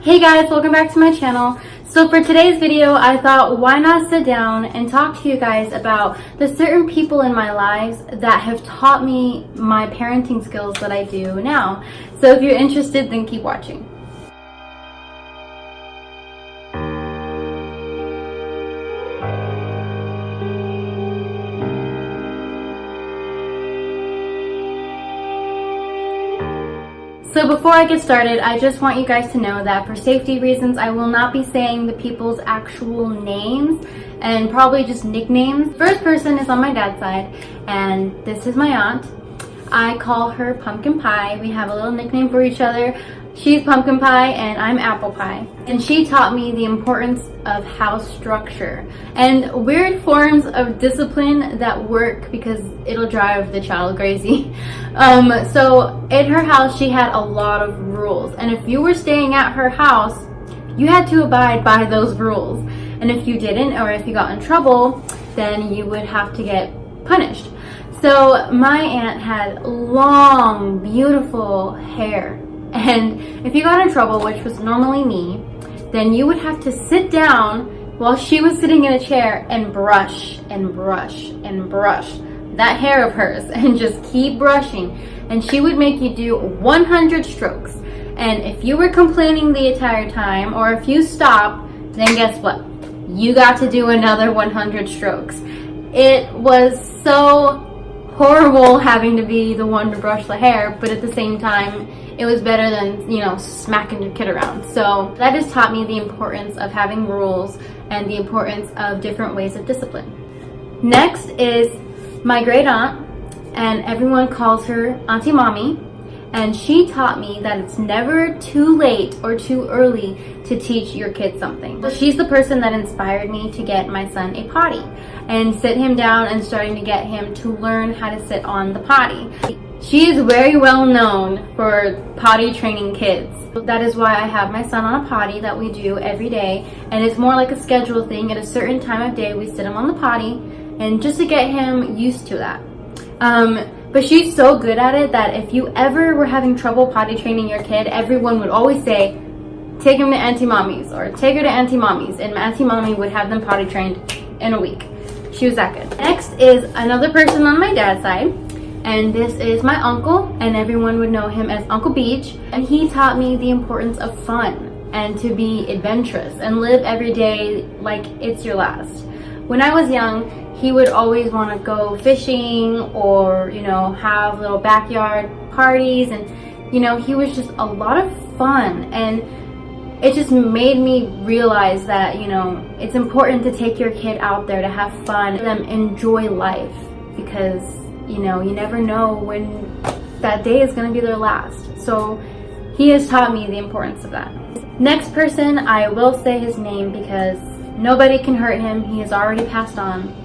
Hey guys, welcome back to my channel. So for today's video, I thought why not sit down and talk to you guys about the certain people in my lives that have taught me my parenting skills that I do now. So if you're interested, then keep watching. So before I get started, I just want you guys to know that for safety reasons, I will not be saying the people's actual names and probably just nicknames. First person is on my dad's side, and this is my aunt. I call her Pumpkin Pie. We have a little nickname for each other. She's Pumpkin Pie and I'm Apple Pie. And she taught me the importance of house structure and weird forms of discipline that work because it'll drive the child crazy. So in her house, she had a lot of rules. And if you were staying at her house, you had to abide by those rules. And if you didn't, or if you got in trouble, then you would have to get punished. So my aunt had long, beautiful hair. And if you got in trouble, which was normally me, then you would have to sit down while she was sitting in a chair and brush and brush and brush that hair of hers and just keep brushing. And she would make you do 100 strokes. And if you were complaining the entire time, or if you stopped, then guess what? You got to do another 100 strokes. It was so horrible having to be the one to brush the hair, but at the same time, it was better than, you know, smacking your kid around. So that has taught me the importance of having rules and the importance of different ways of discipline. Next is my great aunt, and everyone calls her Auntie Mommy. And she taught me that it's never too late or too early to teach your kid something. So she's the person that inspired me to get my son a potty and sit him down and starting to get him to learn how to sit on the potty. She is very well known for potty training kids. That is why I have my son on a potty that we do every day, and it's more like a schedule thing. At a certain time of day, we sit him on the potty, and just to get him used to that. But she's so good at it that if you ever were having trouble potty training your kid, everyone would always say, take him to Auntie Mommy's or take her to Auntie Mommy's, and Auntie Mommy would have them potty trained in a week. She was that good. Next is another person on my dad's side, and this is my uncle, and everyone would know him as Uncle Beach. And he taught me the importance of fun and to be adventurous and live every day like it's your last. When I was young, he would always want to go fishing or, you know, have little backyard parties, and, you know, he was just a lot of fun. And it just made me realize that, you know, it's important to take your kid out there to have fun, let them enjoy life, because, you know, you never know when that day is going to be their last. So he has taught me the importance of that. Next person, I will say his name because nobody can hurt him. He has already passed on.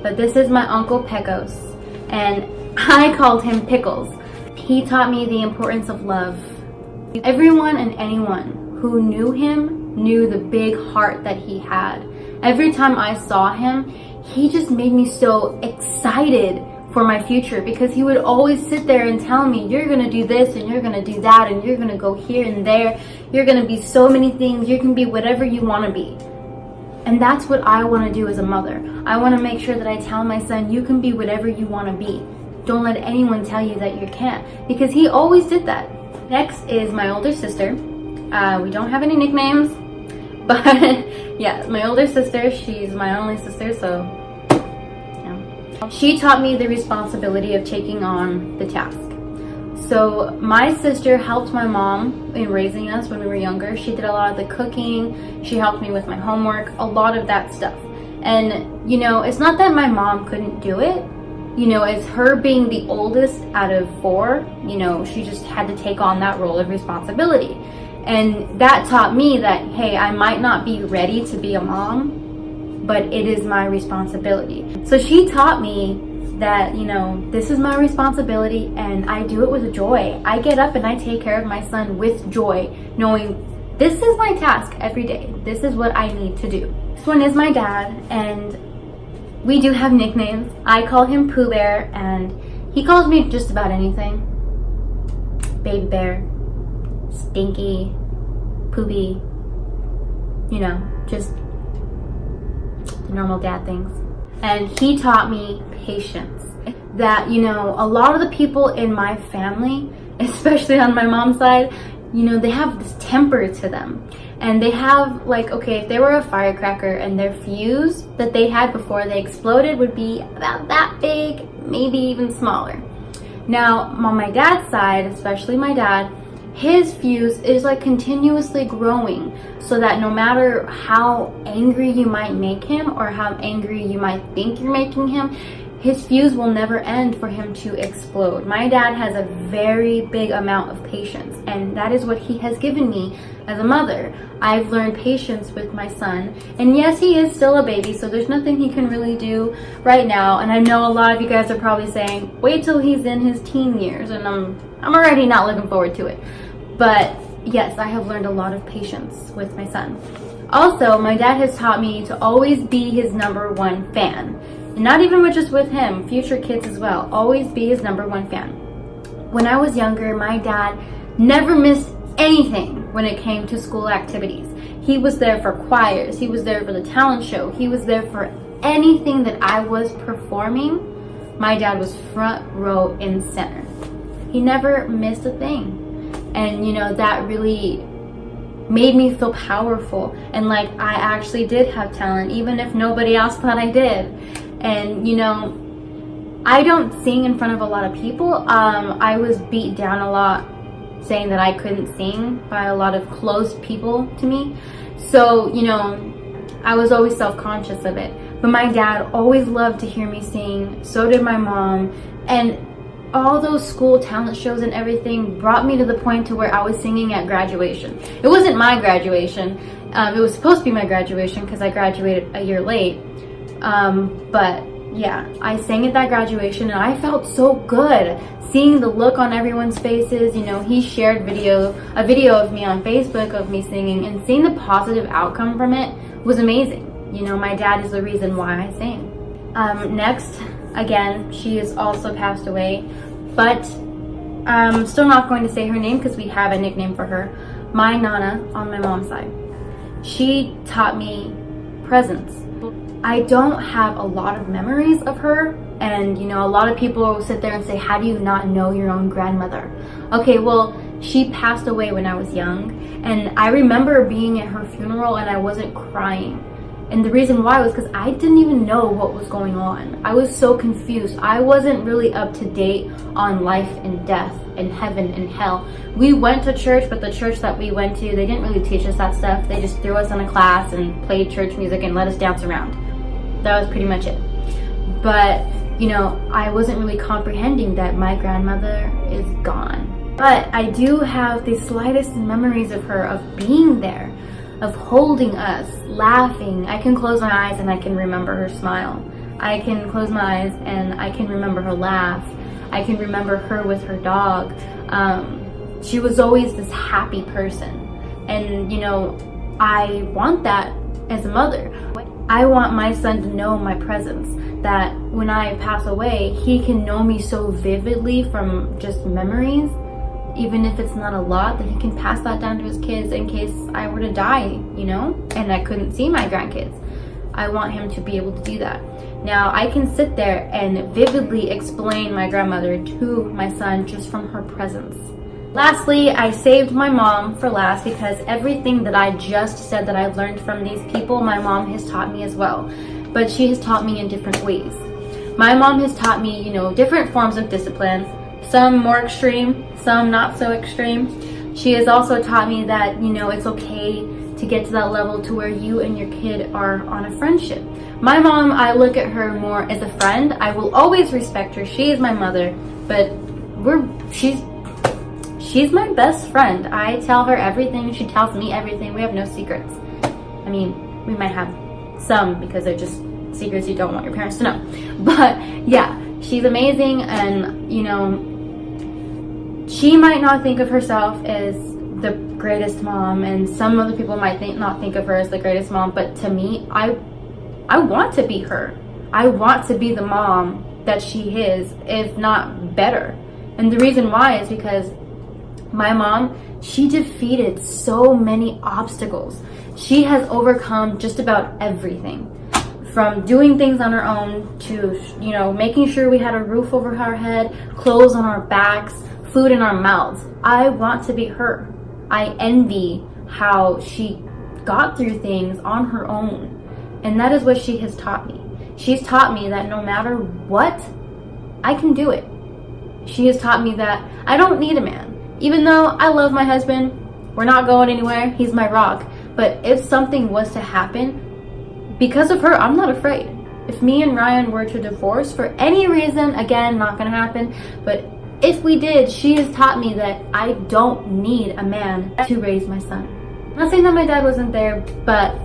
But this is my Uncle Pecos, and I called him Pickles. He taught me the importance of love. Everyone and anyone who knew him knew the big heart that he had. Every time I saw him, he just made me so excited for my future, because he would always sit there and tell me, you're gonna do this and you're gonna do that and you're gonna go here and there. You're gonna be so many things. You can be whatever you wanna be. And that's what I want to do as a mother. I want to make sure that I tell my son, you can be whatever you want to be. Don't let anyone tell you that you can't, because he always did that. Next is my older sister. We don't have any nicknames, but yeah, my older sister, she's my only sister, so yeah. She taught me the responsibility of taking on the task. So my sister helped my mom in raising us when we were younger. She did a lot of the cooking. She helped me with my homework, a lot of that stuff. And, you know, it's not that my mom couldn't do it. You know, as her being the oldest out of 4, you know, she just had to take on that role of responsibility. And that taught me that, hey, I might not be ready to be a mom, but it is my responsibility. So she taught me that, you know, this is my responsibility and I do it with joy. I get up and I take care of my son with joy, knowing this is my task every day. This is what I need to do. This one is my dad, and we do have nicknames. I call him Pooh Bear, and he calls me just about anything. Baby Bear, Stinky, poopy, you know, just the normal dad things. And he taught me patience. That, you know, a lot of the people in my family, especially on my mom's side, you know, they have this temper to them. And they have, like, okay, if they were a firecracker and their fuse that they had before they exploded would be about that big, maybe even smaller. Now, on my dad's side, especially my dad, his fuse is like continuously growing, so that no matter how angry you might make him or how angry you might think you're making him, his fuse will never end for him to explode. My dad has a very big amount of patience, and that is what he has given me as a mother. I've learned patience with my son, and yes, he is still a baby, so there's nothing he can really do right now. And I know a lot of you guys are probably saying, wait till he's in his teen years, and I'm already not looking forward to it. But yes, I have learned a lot of patience with my son. Also, my dad has taught me to always be his #1 fan. And not even just with him, future kids as well. Always be his #1 fan. When I was younger, my dad never missed anything when it came to school activities. He was there for choirs, he was there for the talent show, he was there for anything that I was performing. My dad was front row and center. He never missed a thing. And you know, that really made me feel powerful and like I actually did have talent, even if nobody else thought I did. And you know, I don't sing in front of a lot of people. I was beat down a lot saying that I couldn't sing by a lot of close people to me. So, you know, I was always self-conscious of it. But my dad always loved to hear me sing. So did my mom. And all those school talent shows and everything brought me to the point to where I was singing at graduation. It wasn't my graduation. It was supposed to be my graduation because I graduated a year late. But yeah, I sang at that graduation and I felt so good seeing the look on everyone's faces. You know, he shared a video of me on Facebook of me singing, and seeing the positive outcome from it was amazing. You know, my dad is the reason why I sing. Next, again, she has also passed away, but I'm still not going to say her name because we have a nickname for her. My Nana on my mom's side. She taught me presence. I don't have a lot of memories of her, and you know, a lot of people will sit there and say, how do you not know your own grandmother? Okay, well, she passed away when I was young, and I remember being at her funeral and I wasn't crying. And the reason why was because I didn't even know what was going on. I was so confused. I wasn't really up to date on life and death and heaven and hell. We went to church, but the church that we went to, they didn't really teach us that stuff. They just threw us in a class and played church music and let us dance around. That was pretty much it. But, you know, I wasn't really comprehending that my grandmother is gone. But I do have the slightest memories of her, of being there, of holding us, laughing. I can close my eyes and I can remember her smile. I can close my eyes and I can remember her laugh. I can remember her with her dog. She was always this happy person. And, you know, I want that as a mother. I want my son to know my presence, that when I pass away, he can know me so vividly from just memories, even if it's not a lot, that he can pass that down to his kids in case I were to die, you know, and I couldn't see my grandkids. I want him to be able to do that. Now, I can sit there and vividly explain my grandmother to my son just from her presence. Lastly, I saved my mom for last because everything that I just said that I've learned from these people, my mom has taught me as well. But she has taught me in different ways. My mom has taught me, you know, different forms of discipline. Some more extreme, some not so extreme. She has also taught me that, you know, it's okay to get to that level to where you and your kid are on a friendship. My mom, I look at her more as a friend. I will always respect her. She is my mother, but she's my best friend. I tell her everything. She tells me everything. We have no secrets. I mean, we might have some because they're just secrets you don't want your parents to know. But yeah, she's amazing, and you know, she might not think of herself as the greatest mom, and some other people might not think of her as the greatest mom, but to me, I want to be her. I want to be the mom that she is, if not better. And the reason why is because My mom, she defeated so many obstacles. She has overcome just about everything. From doing things on her own to, you know, making sure we had a roof over our head, clothes on our backs, food in our mouths. I want to be her. I envy how she got through things on her own. And that is what she has taught me. She's taught me that no matter what, I can do it. She has taught me that I don't need a man. Even though I love my husband, we're not going anywhere, he's my rock. But if something was to happen, because of her, I'm not afraid. If me and Ryan were to divorce for any reason, again, not gonna happen, but if we did, she has taught me that I don't need a man to raise my son. I'm not saying that my dad wasn't there, but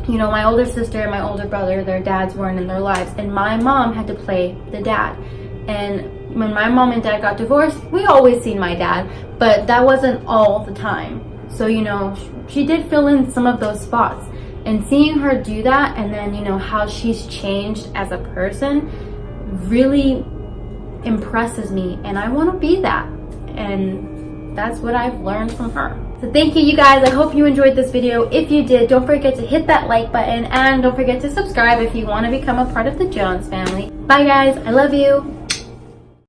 you know, my older sister and my older brother, their dads weren't in their lives, and my mom had to play the dad. And when my mom and dad got divorced, we always seen my dad, but that wasn't all the time. So, you know, she did fill in some of those spots. And seeing her do that, and then, you know, how she's changed as a person really impresses me, and I want to be that. And that's what I've learned from her. So thank you, you guys. I hope you enjoyed this video. If you did, don't forget to hit that like button, and don't forget to subscribe if you want to become a part of the Jones family. Bye guys, I love you.